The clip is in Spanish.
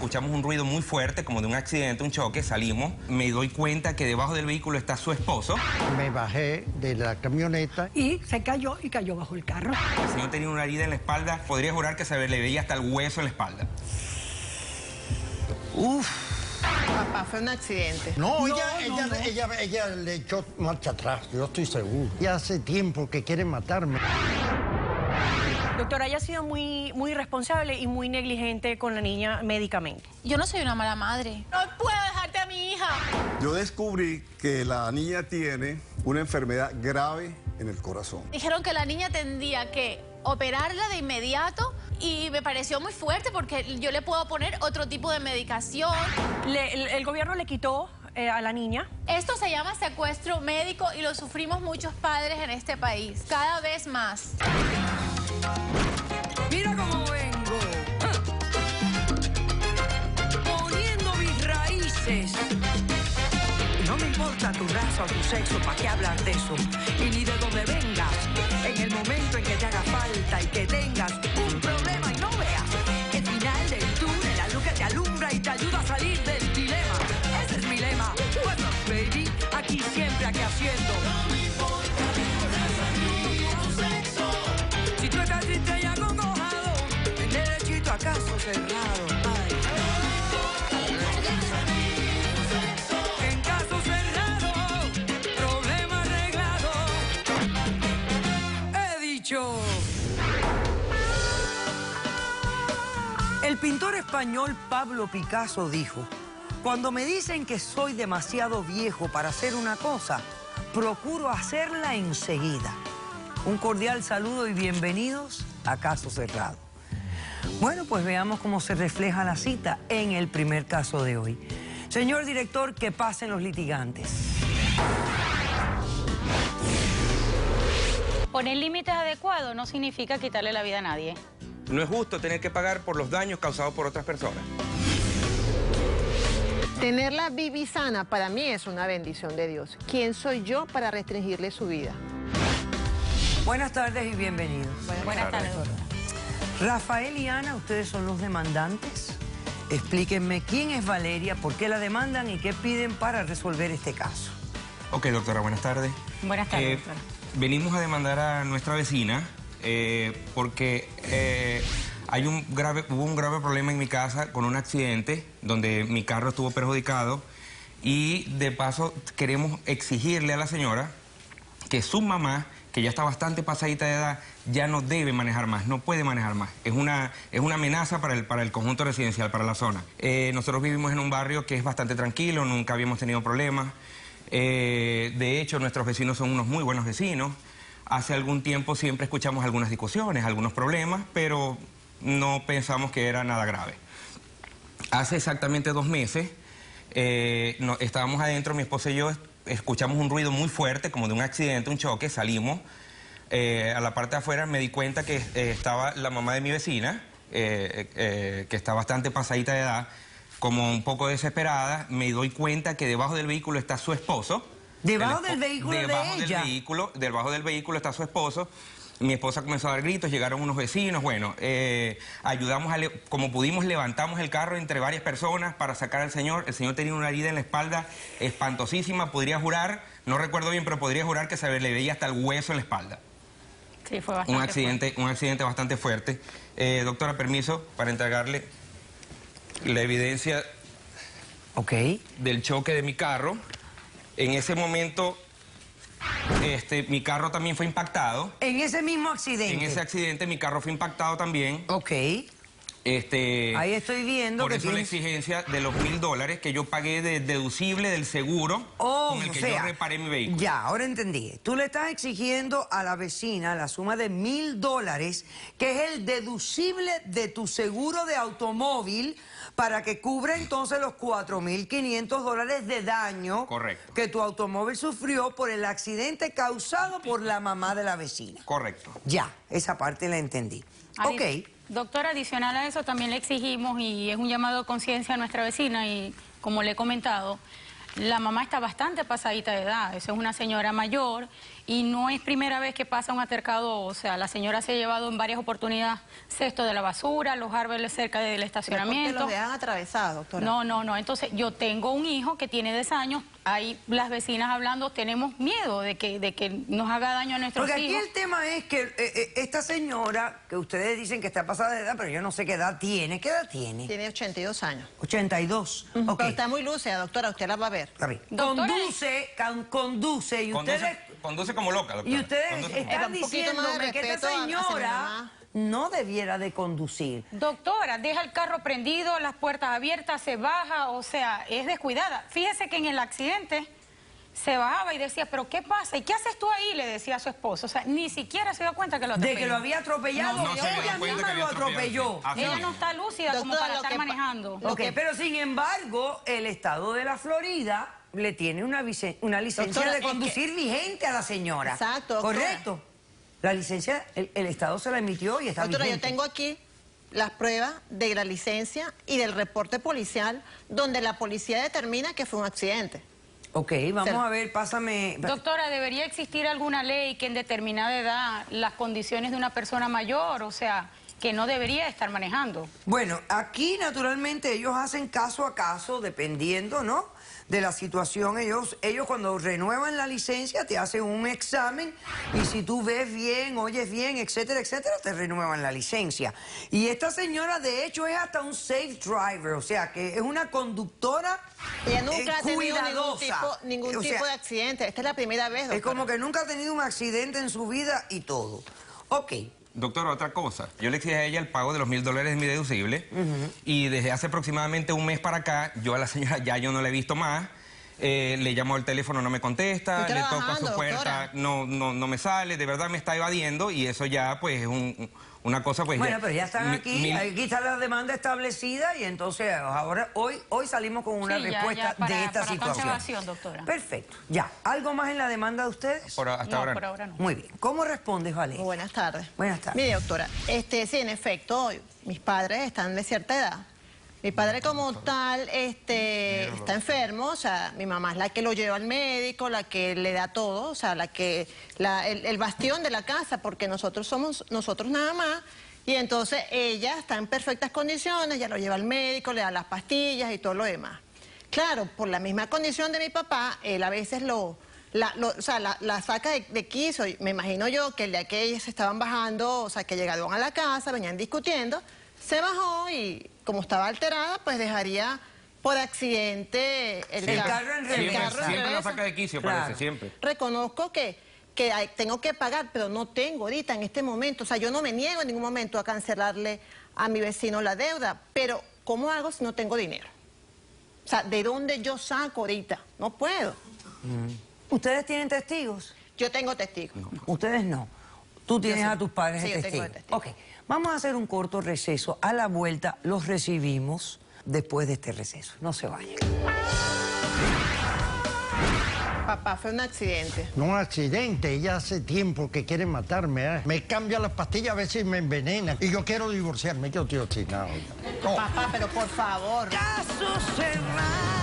escuchamos un ruido muy fuerte, como de un accidente, un choque, salimos. Me doy cuenta que debajo del vehículo está su esposo. Me bajé de la camioneta y se cayó y cayó bajo el carro. El señor tenía una herida en la espalda, podría jurar que se le veía hasta el hueso en la espalda. Uf. Papá, fue un accidente. No, ella le echó marcha atrás, yo estoy seguro. Ya hace tiempo que quiere matarme. Doctora, ella ha sido muy irresponsable y muy negligente con la niña médicamente. Yo no soy una mala madre. No puedo dejarte a mi hija. Yo descubrí que la niña tiene una enfermedad grave en el corazón. Dijeron que la niña tendría que operarla de inmediato y me pareció muy fuerte porque yo le puedo poner otro tipo de medicación. El gobierno le quitó a la niña. Esto se llama secuestro médico y lo sufrimos muchos padres en este país, cada vez más. Mira cómo vengo. Poniendo mis raíces. No me importa tu raza o tu sexo, ¿para qué hablar de eso? Y ni de dónde vengas. En el momento en que te haga falta y que tengas un problema y no veas el final del túnel, la luz que te alumbra y te ayuda a salir del dilema. Ese es mi lema. Bueno, baby, aquí siempre, aquí haciendo. No me importa tu raza ni tu sexo. Si tú estás triste y acongojado, en derechito a caso cerrado. Ay. En caso cerrado, problema arreglado. He dicho. El pintor español Pablo Picasso dijo: cuando me dicen que soy demasiado viejo para hacer una cosa, procuro hacerla enseguida. Un cordial saludo y bienvenidos a Caso Cerrado. Bueno, pues veamos cómo se refleja la cita en el primer caso de hoy. Señor director, que pasen los litigantes. Poner límites adecuados no significa quitarle la vida a nadie. No es justo tener que pagar por los daños causados por otras personas. Tenerla viva y sana para mí es una bendición de Dios. ¿Quién soy yo para restringirle su vida? Buenas tardes y bienvenidos. Buenas tardes, doctora. Rafael y Ana, ustedes son los demandantes. Explíquenme quién es Valeria, por qué la demandan y qué piden para resolver este caso. Ok, doctora, buenas tardes. Buenas tardes, doctora. Venimos a demandar a nuestra vecina porque hubo un grave problema en mi casa con un accidente donde mi carro estuvo perjudicado y de paso queremos exigirle a la señora que su mamá, que ya está bastante pasadita de edad, ya no debe manejar más, no puede manejar más. Es una amenaza para el conjunto residencial, para la zona. Nosotros vivimos en un barrio que es bastante tranquilo, nunca habíamos tenido problemas. De hecho, nuestros vecinos son unos muy buenos vecinos. Hace algún tiempo siempre escuchamos algunas discusiones, algunos problemas, pero no pensamos que era nada grave. Hace exactamente 2 meses, estábamos adentro, mi esposa y yo, escuchamos un ruido muy fuerte, como de un accidente, un choque, salimos. A la parte de afuera me di cuenta que estaba la mamá de mi vecina, que está bastante pasadita de edad, como un poco desesperada. Me doy cuenta que debajo del vehículo está su esposo. ¿Debajo del vehículo de ella? Debajo del vehículo está su esposo. Mi esposa comenzó a dar gritos, llegaron unos vecinos, bueno, ayudamos, como pudimos, levantamos el carro entre varias personas para sacar al señor. El señor tenía una herida en la espalda espantosísima, podría jurar, no recuerdo bien, pero podría jurar que se le veía hasta el hueso en la espalda. Sí, fue bastante un accidente bastante fuerte. Doctora, permiso para entregarle la evidencia del choque de mi carro. En ese momento, mi carro también fue impactado. ¿En ese mismo accidente? En ese accidente mi carro fue impactado también. Ok. Ahí estoy viendo por que eso la exigencia de los $1000 que yo pagué de deducible del seguro con el que yo reparé mi vehículo. Ya, ahora entendí. Tú le estás exigiendo a la vecina la suma de $1000, que es el deducible de tu seguro de automóvil, para que cubra entonces los $4500 de daño que tu automóvil sufrió por el accidente causado por la mamá de la vecina. Correcto. Ya, esa parte la entendí. Ok. Doctora, adicional a eso también le exigimos, y es un llamado de conciencia a nuestra vecina, y como le he comentado, la mamá está bastante pasadita de edad, esa es una señora mayor, y no es primera vez que pasa un altercado, o sea, la señora se ha llevado en varias oportunidades cesto de la basura, los árboles cerca del estacionamiento. ¿Por qué los dejan atravesados, doctora? No, entonces yo tengo un hijo que tiene 10 años, ahí las vecinas hablando, tenemos miedo de que nos haga daño a nuestros hijos. Porque aquí el tema es que esta señora, que ustedes dicen que está pasada de edad, pero yo no sé qué edad tiene. ¿Qué edad tiene? Tiene 82 años. 82. Ok. Pero está muy lúcida, doctora, usted la va a ver. Está bien. Doctora, Conduce, y ustedes... Conduce como loca, doctora. Y ustedes Conduce como están un poquito más de diciéndome que esta respeto hacia mi señora mamá. no debiera de conducir. doctora, deja el carro prendido, las puertas abiertas, se baja, o sea, es descuidada. Fíjese que en el accidente se bajaba y decía, ¿pero qué pasa? ¿Y qué haces tú ahí? Le decía a su esposo. O sea, ni siquiera se dio cuenta que lo atropelló. De que lo había atropellado. No se dio Ella cuenta misma que había lo atropelló. atropellado, sí. Ella no está lúcida como Doctora, para lo estar que manejando. Ok, pero sin embargo, el estado de la Florida le tiene una licencia Doctora, de es que- conducir vigente a la señora. Exacto, doctora. Correcto. La licencia, el Estado se la emitió y está Doctora, yo vigente. tengo aquí las pruebas de la licencia y del reporte policial donde la policía determina que fue un accidente. Ok, vamos a ver, pásame... Doctora, ¿debería existir alguna ley que en determinada edad las condiciones de una persona mayor, o sea, que no debería estar manejando? Bueno, aquí naturalmente ellos hacen caso a caso, dependiendo, ¿no?, de la situación. Ellos cuando renuevan la licencia te hacen un examen y si tú ves bien, oyes bien, etcétera, etcétera, te renuevan la licencia. Y esta señora, de hecho, es hasta un safe driver, o sea, que es una conductora Ella nunca ha tenido cuidadosa. ningún O sea, tipo de accidente. Esta es la primera vez, doctora. es como que nunca ha tenido un accidente en su vida y todo. Ok. Doctora, otra cosa. Yo le exigí a ella el pago de los $1000 de mi deducible y desde hace aproximadamente un mes para acá, yo a la señora ya yo no la he visto más. Le llamo al teléfono, no me contesta, Estoy le toco a su trabajando, puerta, no me sale, de verdad me está evadiendo y eso ya pues es una cosa pues... Bueno, pero ya están aquí está la demanda establecida y entonces ahora, hoy salimos con una Sí, ya, respuesta para- de esta para situación. conservación, doctora. Perfecto, ya. ¿Algo más en la demanda de ustedes? hasta No, ahora. por ahora no. Muy bien. ¿Cómo respondes, Valeria? Buenas tardes. Buenas tardes. Mire, doctora, sí, en efecto, mis padres están de cierta edad. Mi padre como tal está enfermo, o sea, mi mamá es la que lo lleva al médico, la que le da todo, o sea, el bastión de la casa, porque nosotros somos nosotros nada más. Y entonces ella está en perfectas condiciones, ya lo lleva al médico, le da las pastillas y todo lo demás. Claro, por la misma condición de mi papá, él a veces la saca de quicio. Me imagino yo que el día que ellas estaban bajando, o sea, que llegaron a la casa, venían discutiendo, se bajó y como estaba alterada, pues dejaría por accidente el carro en Siempre la reversa. saca de quicio, Claro. parece, siempre. Reconozco que tengo que pagar, pero no tengo ahorita en este momento. O sea, yo no me niego en ningún momento a cancelarle a mi vecino la deuda, pero ¿cómo hago si no tengo dinero? O sea, ¿de dónde yo saco ahorita? No puedo. ¿Ustedes tienen testigos? Yo tengo testigos. Ustedes no. Tú tienes sí. a tus padres Sí, de yo tengo testigos. de testigos. Ok, vamos a hacer un corto receso. A la vuelta los recibimos después de este receso. No se vayan. Papá, fue un accidente. No un accidente, ella hace tiempo que quiere matarme. Me cambia las pastillas, a veces me envenena. Y yo quiero divorciarme, yo estoy obstinado. No. Papá, pero por favor. Caso cerrado.